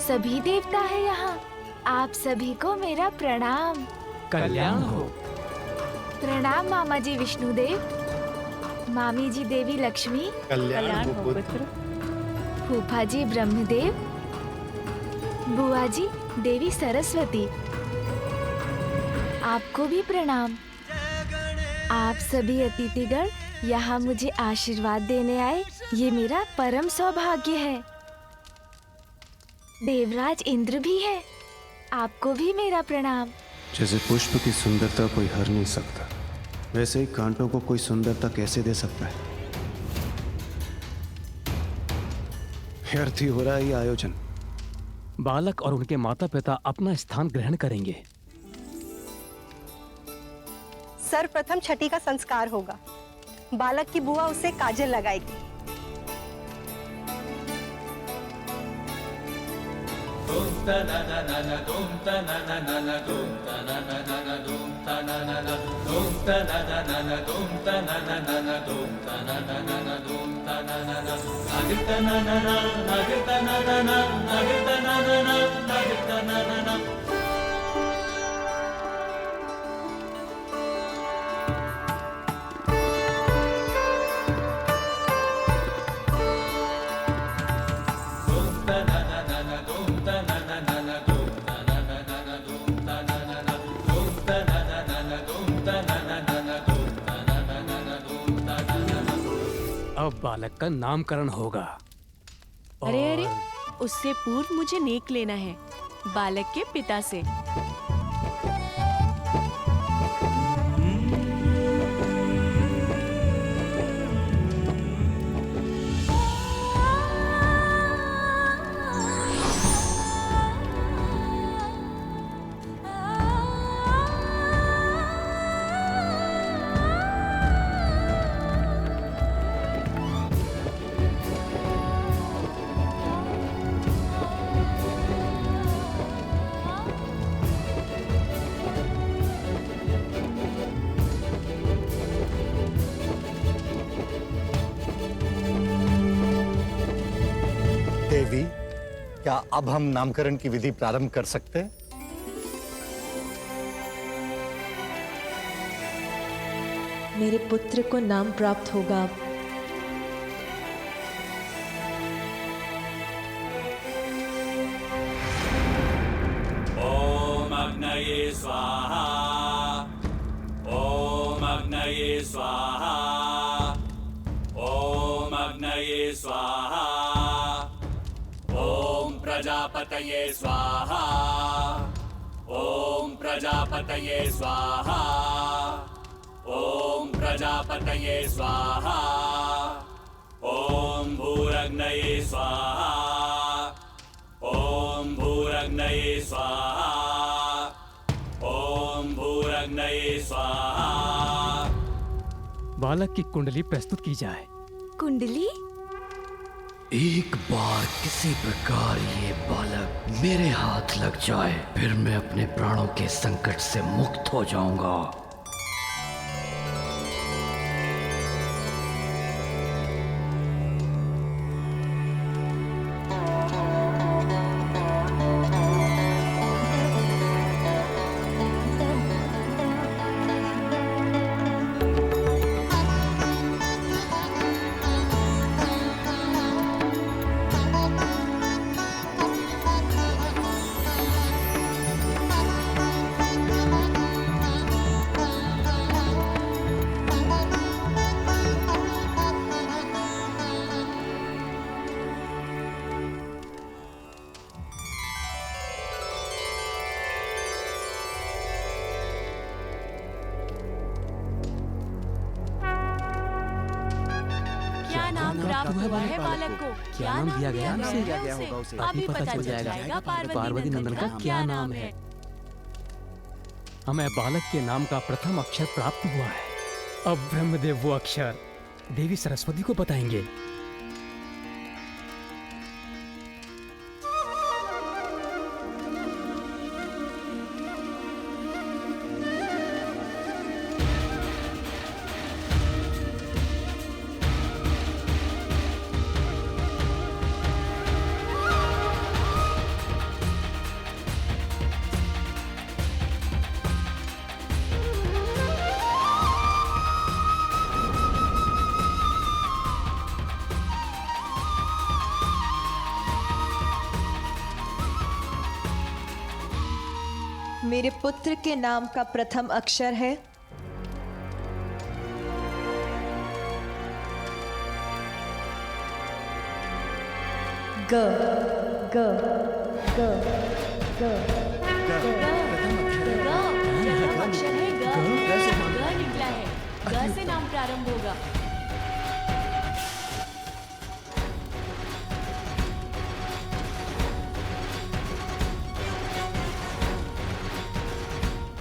सभी देवता है यहाँ। आप सभी को मेरा प्रणाम। कल्याण हो। प्रणाम मामा जी विष्णुदेव, मामी जी देवी लक्ष्मी, कल्याण हो पुत्र। फूफा जी ब्रह्मदेव, बुआ जी देवी सरस्वती, आपको भी प्रणाम। आप सभी अतिथिगण यहाँ मुझे आशीर्वाद देने आए, ये मेरा परम सौभाग्य है। देवराज इंद्र भी है, आपको भी मेरा प्रणाम। जैसे पुष्प की सुंदरता कोई हर नहीं सकता, वैसे ही कांटों को कोई सुंदरता कैसे दे सकता है। व्यर्थ ही हो रहा है ये आयोजन। बालक और उनके माता पिता अपना स्थान ग्रहण करेंगे। सर्वप्रथम छठी का संस्कार होगा। बालक की बुआ उसे काजल लगाएगी। अब बालक का नामकरण होगा। अरे अरे, उससे पूर्व मुझे नेक लेना है बालक के पिता से। देवी, क्या अब हम नामकरण की विधि प्रारंभ कर सकते हैं? मेरे पुत्र को नाम प्राप्त होगा। ओम अग्नये स्वाहा, ओम अग्नये स्वाहा, ओम अग्नये स्वाहा, ओम प्रजापतये स्वाहा, ओम प्रजापतये स्वाहा, ओम प्रजापतये स्वाहा, ओम भूरग्नये स्वाहा, ओम भूरग्नये स्वाहा, ओम भूरग्नये स्वाहा। बालक की कुंडली प्रस्तुत की जाए। कुंडली? एक बार किसी प्रकार ये बालक मेरे हाथ लग जाए, फिर मैं अपने प्राणों के संकट से मुक्त हो जाऊंगा। प्राप्त हुआ है बालक को? क्या नाम दिया गया उसे? अभी पता चल जाएगा पार्वती नंदन का क्या नाम है। हमें बालक के नाम का प्रथम अक्षर प्राप्त हुआ है। अब ब्रह्मदेव वो अक्षर देवी सरस्वती को बताएंगे। मेरे पुत्र के नाम का प्रथम अक्षर है ग ग ग ग प्रथम अक्षर है ग निकला है। ग से नाम प्रारंभ होगा।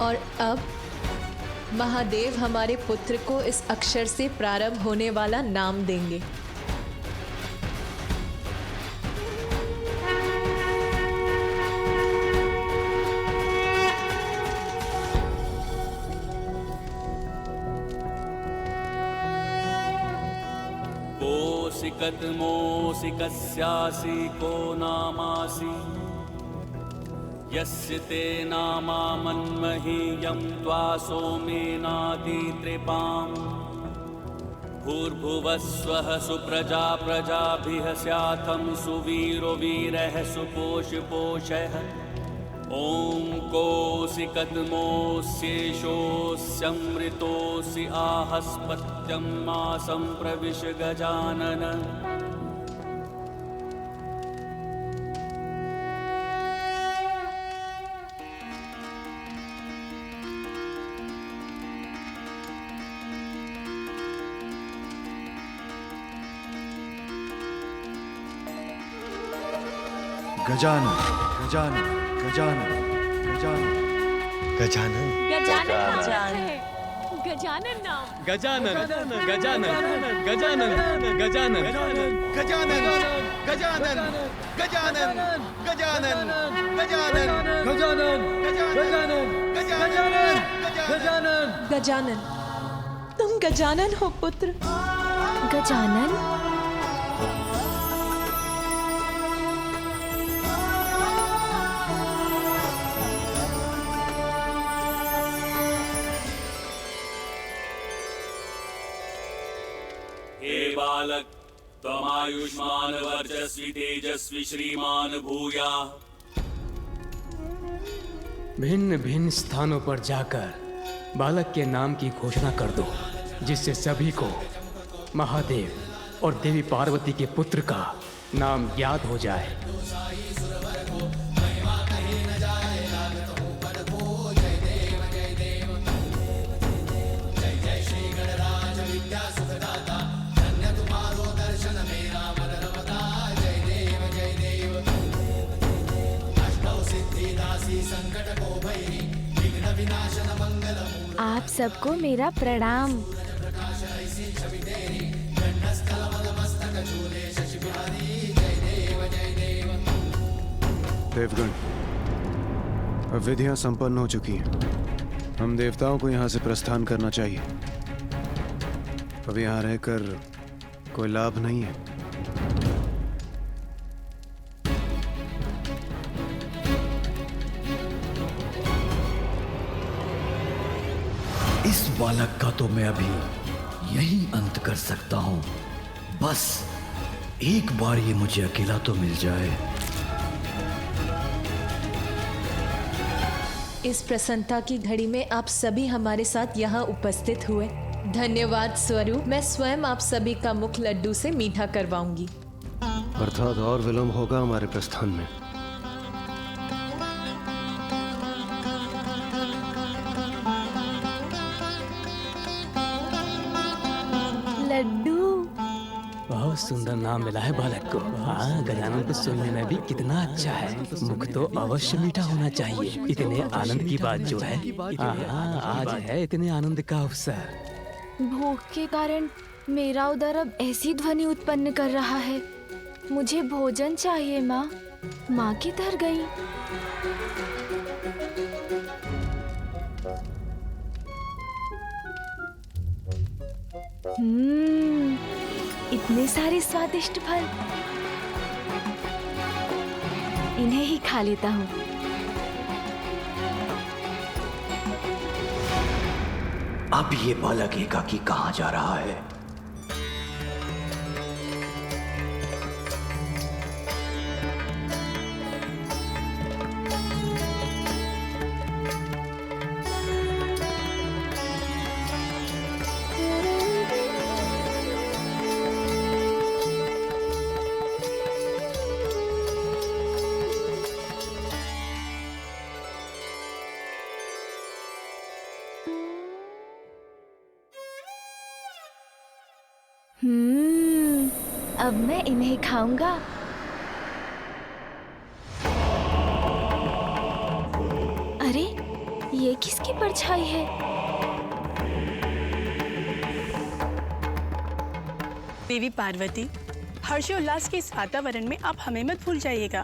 और अब महादेव हमारे पुत्र को इस अक्षर से प्रारंभ होने वाला नाम देंगे। कोऽसिकतमोऽसि कस्यासि को नामासि यस्य ते नामा मन्महीयं त्वा सोमेनादितृपाम् भूर्भुवस्वः सुप्रजा प्रजाभिः स्याथं सुवीरो वीरः सुपोषपोषः ॐ कोऽसिकतमोऽस्येषोऽस्यमृतोऽसि आहस्पत्यं मासं प्रविश गजानन। गजानन गजानन गजानन गजानन गजानन गजानन नाम। गजानन गजानन गजानन गजानन गजानन गजानन गजानन गजानन गजानन गजानन गजानन गजानन गजानन, तुम गजानन हो पुत्र। गजानन? हे बालक त्वमायुष्मान वर्चस्वी तेजस्वी श्रीमान भूयाः। भिन्न भिन्न स्थानों पर जाकर बालक के नाम की घोषणा कर दो, जिससे सभी को महादेव और देवी पार्वती के पुत्र का नाम याद हो जाए। आप सबको मेरा प्रणाम। देवगण, अब विधियां संपन्न हो चुकी हैं। हम देवताओं को यहाँ से प्रस्थान करना चाहिए। अब यहाँ रहकर कोई लाभ नहीं है। इस बालक का तो मैं अभी यही अंत कर सकता हूं। बस एक बार ये मुझे अकेला तो मिल जाए। इस प्रसन्नता की घड़ी में आप सभी हमारे साथ यहाँ उपस्थित हुए, धन्यवाद स्वरूप मैं स्वयं आप सभी का मुख लड्डू से मीठा करवाऊंगी। अर्थात और विलंब होगा हमारे प्रस्थान में। लड्डू। बहुत सुंदर नाम मिला है बालक को। हाँ, गजानन को सुनने में भी कितना अच्छा है। मुख तो अवश्य मीठा होना चाहिए। इतने आनंद की बात जो है, हाँ, आज है इतने आनंद का अवसर। भूख के कारण मेरा उदर अब ऐसी ध्वनि उत्पन्न कर रहा है। मुझे भोजन चाहिए माँ। माँ किधर गई? इतने सारे स्वादिष्ट फल, इन्हें ही खा लेता हूँ। अब ये बालक एकाकी कहाँ जा रहा है? अब मैं इन्हें खाऊंगा। अरे ये किसकी परछाई है? देवी पार्वती, हर्षोल्लास के इस वातावरण में आप हमें मत भूल जाइएगा।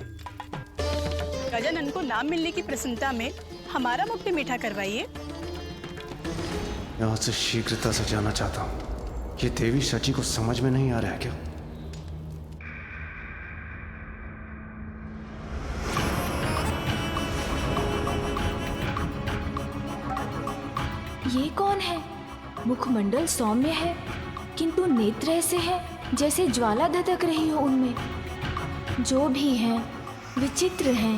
गजानन को नाम मिलने की प्रसन्नता में हमारा मुख भी मीठा करवाइए। यहाँ से शीघ्रता से जाना चाहता हूँ। ये देवी सची को समझ में नहीं आ रहा है क्या? ये कौन है? मुखमंडल सौम्य है, किंतु नेत्र ऐसे हैं जैसे ज्वाला धधक रही हो उनमें। जो भी हैं, विचित्र हैं।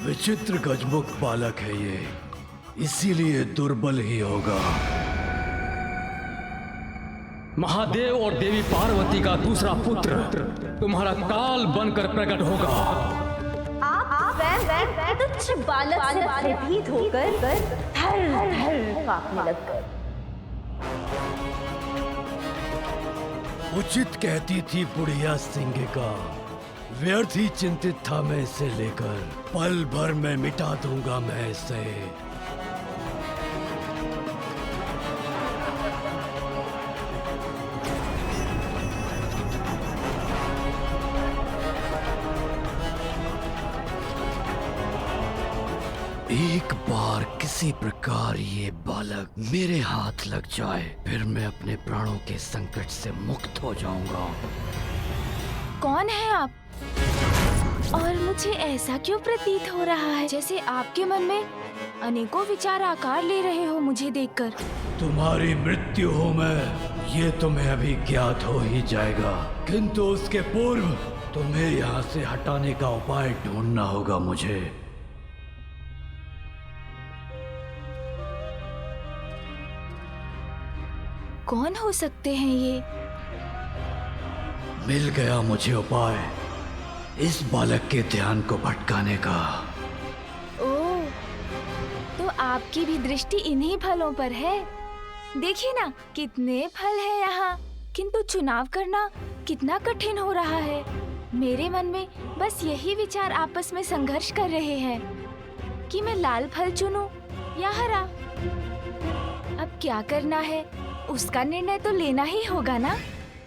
विचित्र गजमुख बालक है ये, इसीलिए दुर्बल ही होगा। महादेव और देवी पार्वती का दूसरा पुत्र तुम्हारा काल बनकर प्रकट होगा। आप तुच्छ बालक से भयभीत होकर कांपने लगकर। उचित कहती थी बुढ़िया सिंगिका, व्यर्थ ही चिंतित था मैं इसे लेकर। पल भर में मिटा दूंगा मैं इसे। एक बार किसी प्रकार ये बालक मेरे हाथ लग जाए, फिर मैं अपने प्राणों के संकट से मुक्त हो जाऊंगा। कौन है आप? और मुझे ऐसा क्यों प्रतीत हो रहा है जैसे आपके मन में अनेकों विचार आकार ले रहे हो मुझे देखकर। तुम्हारी मृत्यु हो मैं, ये तुम्हें अभी ज्ञात हो ही जाएगा, किंतु उसके पूर्व तुम्हें यहाँ से हटाने का उपाय ढूंढना होगा मुझे। कौन हो सकते हैं ये? मिल गया मुझे उपाय इस बालक के ध्यान को भटकाने का। ओह, तो आपकी भी दृष्टि इन्हीं फलों पर है। देखिए ना कितने फल है यहाँ, किंतु चुनाव करना कितना कठिन हो रहा है। मेरे मन में बस यही विचार आपस में संघर्ष कर रहे हैं कि मैं लाल फल चुनूं या हरा। अब क्या करना है, उसका निर्णय तो लेना ही होगा ना।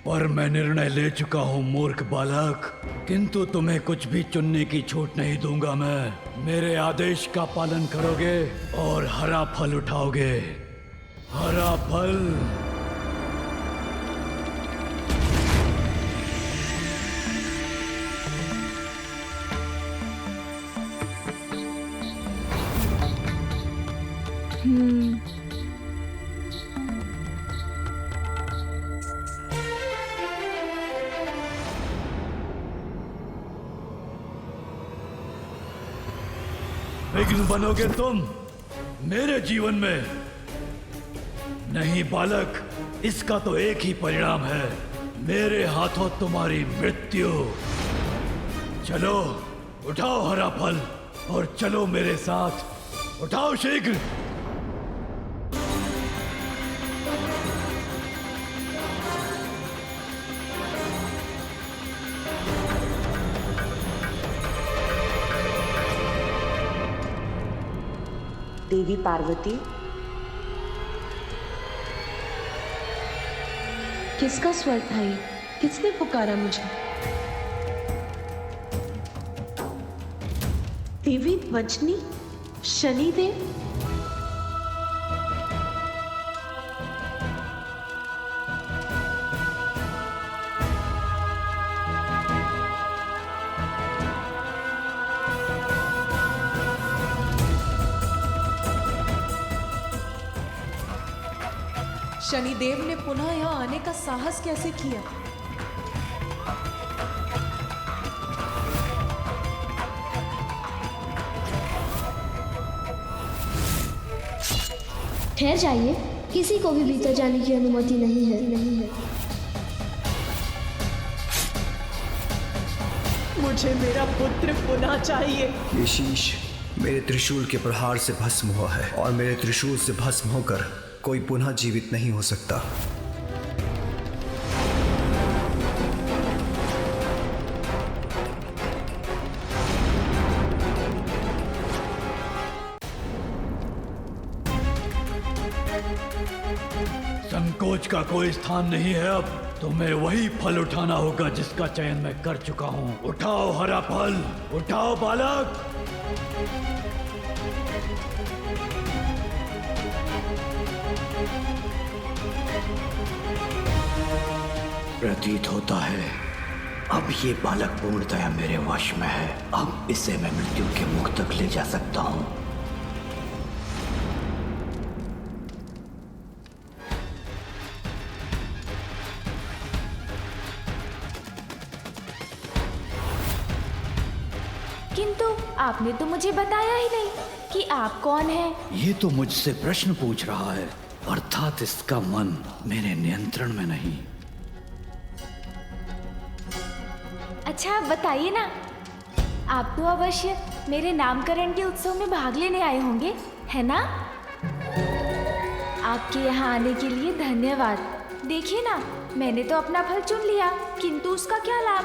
पर मैं निर्णय ले चुका हूँ मूर्ख बालक, किंतु तुम्हें कुछ भी चुनने की छूट नहीं दूंगा मैं। मेरे आदेश का पालन करोगे और हरा फल उठाओगे। हरा फल। विघ्न बनोगे तुम मेरे जीवन में। नहीं बालक, इसका तो एक ही परिणाम है, मेरे हाथों तुम्हारी मृत्यु। चलो उठाओ हरा फल और चलो मेरे साथ। उठाओ शीघ्र। देवी पार्वती, किसका स्वर था ये? किसने पुकारा मुझे? देवी वजनी, शनिदेव। शनिदेव ने पुनः यहाँ आने का साहस कैसे किया? ठहर जाइए, किसी को भी भीतर जाने की अनुमति नहीं है। मुझे मेरा पुत्र पुनः चाहिए। ये शीश मेरे त्रिशूल के प्रहार से भस्म हुआ है और मेरे त्रिशूल से भस्म होकर कोई पुनः जीवित नहीं हो सकता। संकोच का कोई स्थान नहीं है। अब तुम्हें वही फल उठाना होगा जिसका चयन मैं कर चुका हूँ। उठाओ हरा फल, उठाओ बालक। प्रतीत होता है अब ये बालक पूर्णतया मेरे वश में है। अब इसे मैं मृत्यु के मुख तक ले जा सकता हूँ। किंतु आपने तो मुझे बताया ही नहीं कि आप कौन हैं। ये तो मुझसे प्रश्न पूछ रहा है, अर्थात इसका मन मेरे नियंत्रण में नहीं। अच्छा आप बताइए ना, आप तो अवश्य मेरे नामकरण के उत्सव में भाग लेने आए होंगे, है ना? आपके यहाँ आने के लिए धन्यवाद। देखिए ना, मैंने तो अपना फल चुन लिया, किंतु उसका क्या लाभ?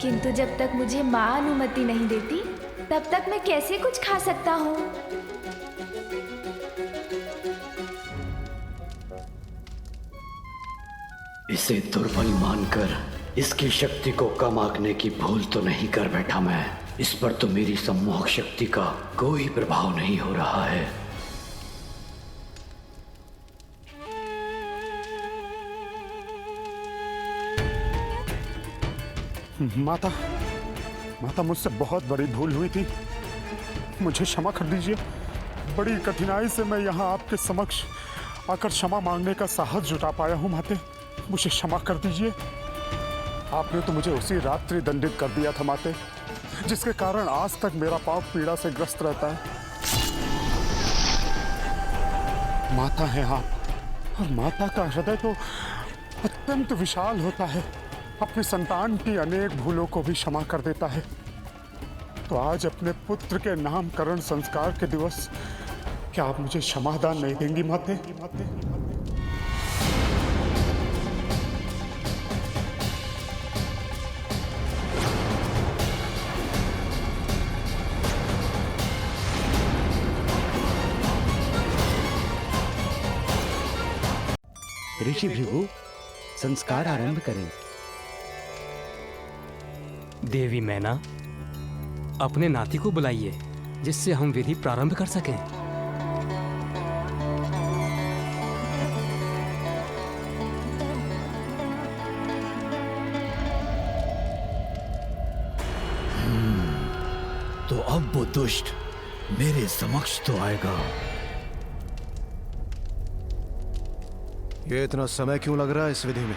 किंतु जब तक मुझे माँ अनुमति नहीं देती, तब तक मैं कैसे कुछ खा सकता हूँ? इसे दुर्बल मानकर इसकी शक्ति को कम आंकने की भूल तो नहीं कर बैठा मैं। इस पर तो मेरी सम्मोहक शक्ति का कोई प्रभाव नहीं हो रहा है। माता मुझसे बहुत बड़ी भूल हुई थी, मुझे क्षमा कर दीजिए। बड़ी कठिनाई से मैं यहाँ आपके समक्ष आकर क्षमा मांगने का साहस जुटा पाया हूँ। माते, मुझे क्षमा कर दीजिए। आपने तो मुझे उसी रात्रि दंडित कर दिया था माते, जिसके कारण आज तक मेरा पांव पीड़ा से ग्रस्त रहता है। माता है आप, और माता का हृदय तो अत्यंत विशाल होता है, अपनी संतान की अनेक भूलों को भी क्षमा कर देता है। तो आज अपने पुत्र के नामकरण संस्कार के दिवस क्या आप मुझे क्षमादान नहीं देंगी माते? ऋषि भृगु, संस्कार आरंभ करें। देवी मैना, अपने नाती को बुलाइए, जिससे हम विधि प्रारंभ कर सकें। तो अब वो दुष्ट मेरे समक्ष तो आएगा। ये इतना समय क्यों लग रहा है इस विधि में?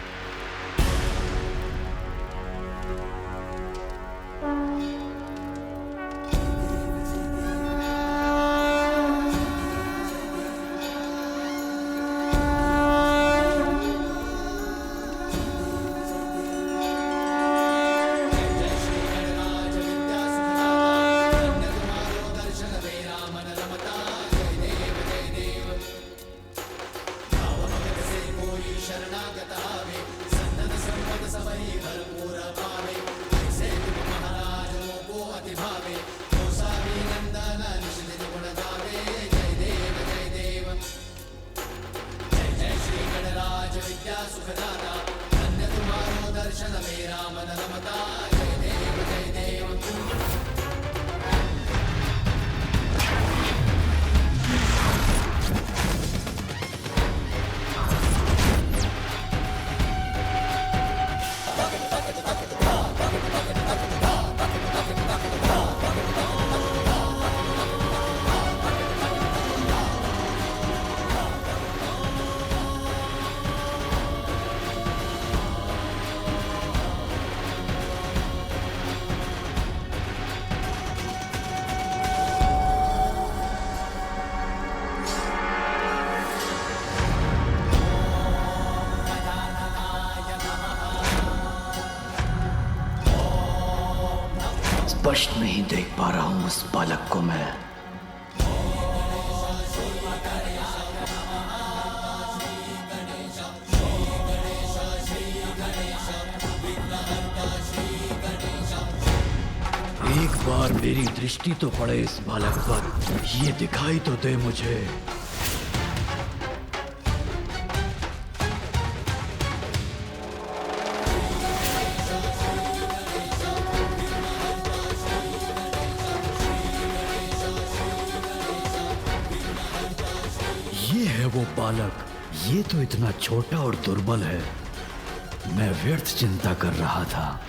स्पष्ट नहीं देख पा रहा हूं उस बालक को मैं। एक बार मेरी दृष्टि तो पड़े इस बालक पर, ये दिखाई तो दे मुझे। ये है वो बालक। ये तो इतना छोटा और दुर्बल है। मैं व्यर्थ चिंता कर रहा था।